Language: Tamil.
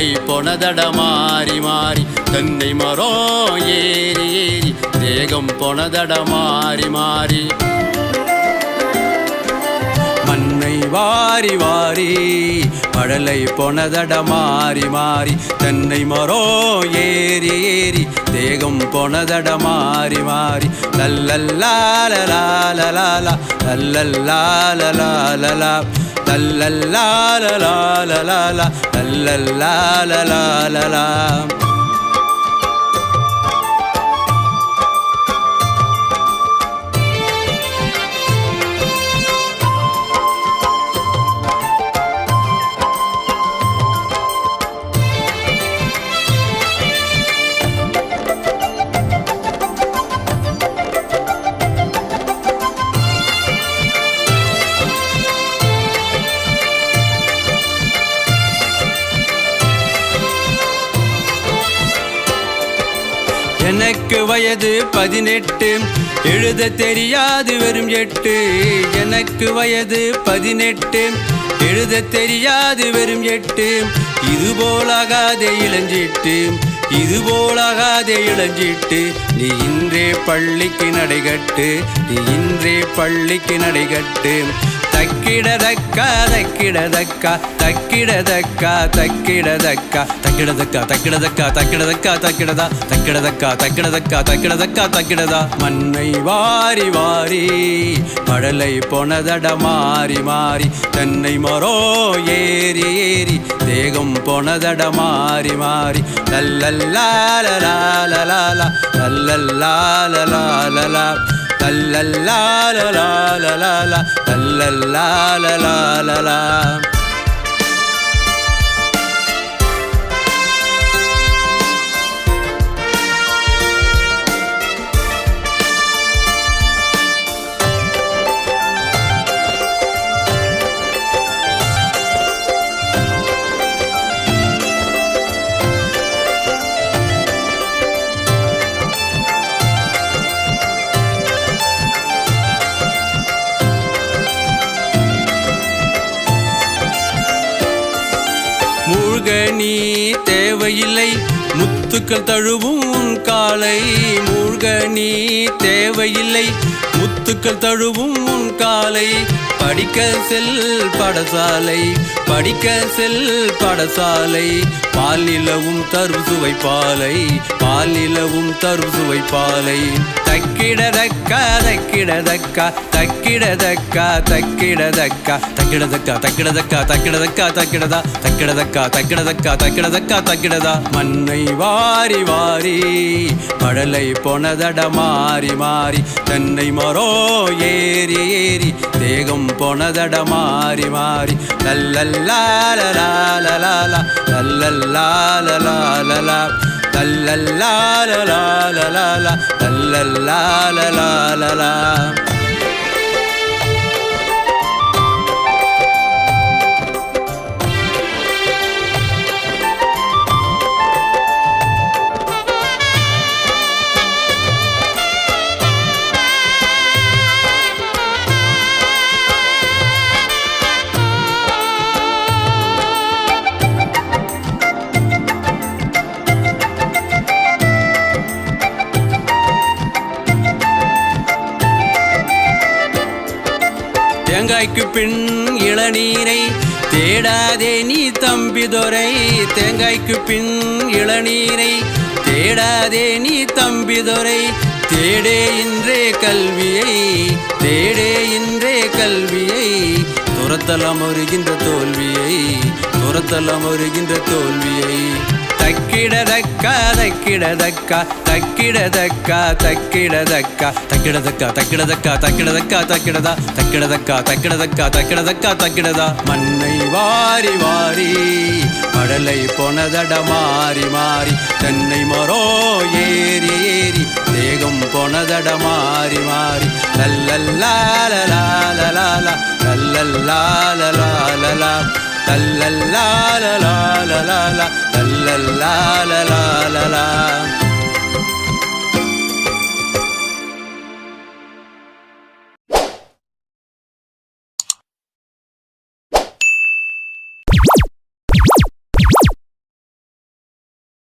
படலை பொனதட மாறி மாறி தென்னை மரம் ஏறி ஏறி தேகம் பொனதட மாறி மாறி மண்ணை வாரி வாரி படலை பொனதட மாறி மாறி தென்னை மரம் ஏறி ஏறி தேகம் பொனதட மாறி மாறி லல்லல்லாலலாலலாலா லல்லல்லாலலாலலா லல்லல்லாலலாலலாலா லல்லல்லாலலாலலா எனக்கு வயது 18 எழுத தெரியாது வெறும் 8 எனக்கு வயது 18 எழுத தெரியாது வெறும் 8 இதுபோலாகாதே இளஞ்சிட்டு இதுபோலாகாதே இளஞ்சிட்டு நீ இன்றே பள்ளிக்கு நடைகட்டு நீ இன்றே பள்ளிக்கு நடைகட்டு தக்கிடதக்கா தக்கிடதக்கா தக்கிடதக்கா தக்கிடதக்கா தக்கிடதக்கா தக்கிடதக்கா தக்கிடதக்கா தக்கிடதா தக்கிடதக்கா தக்கிடதக்கா தக்கிடதக்கா தக்கிடதா மண்ணை வாரி வாரி படலை பொனதட மாறி மாறி தென்னை மரம் ஏறி ஏறி தேகம் பொனதட மாறி மாறி லல்லல்லாலலாலலாலா லல்லல்லாலலாலலா லல்லல்லாலலாலலாலா லல்லல்லாலலாலலா மூழ்க நீ தேவையில்லை முத்துக்கள் தழுவும் உன் காலை மூழ்க நீ தேவையில்லை முத்துக்கள் தழுவும் உன் காலை படிக்க செல் படசாலை படிக்க செல் படசாலை பாலிலவும் தரும் சுவைப்பாலை பாலிலவும் தரும் சுவைப்பாலை தக்கிடதக்கா தக்கிடதக்கா தக்கிடதக்கா தக்கிடதக்கா தக்கிடதக்கா தக்கிடதக்கா தக்கிடதக்கா தக்கிடதா தக்கிடதக்கா தக்கிடதக்கா தக்கிடதக்கா தக்கிடதா மண்ணை வாரி வாரி படலை பொனதட மாறி மாறி தென்னை மரம் ஏறி ஏறி தேகம் பொனதட மாறி மாறி லல்லல்லாலலாலலாலா லல்லல்லாலலாலலா லல்லல்லாலலாலலாலா லல்லல்லாலலாலலா தேங்காய்க்கு பின் இளநீரை தேடாதே நீ தம்பிதுரை தேங்காய்க்கு பின் இளநீரை தேடாதே நீ தம்பிதுரை தேடே இன்றே கல்வியை தேடே இன்றே கல்வியை துரத்தலாம் வருகின்ற தோல்வியை துரத்தலாம் வருகின்ற தோல்வியை தக்கிடதக்கா தக்கிடதக்கா தக்கிடதக்கா தக்கிடதக்கா தக்கிடதக்கா தக்கிடதக்கா தக்கிடதக்கா தக்கிடதா தக்கிடதக்கா தக்கிடதக்கா தக்கிடதக்கா தக்கிடதா மண்ணை வாரி வாரி படலை பொனதட மாறி மாறி தென்னை மரம் ஏறி ஏறி தேகம் பொனதட மாறி மாறி லல்லல்லாலலாலலாலா லல்லல்லாலலாலலா லல்லல்லாலலாலலா லல்லல்லாலலாலலா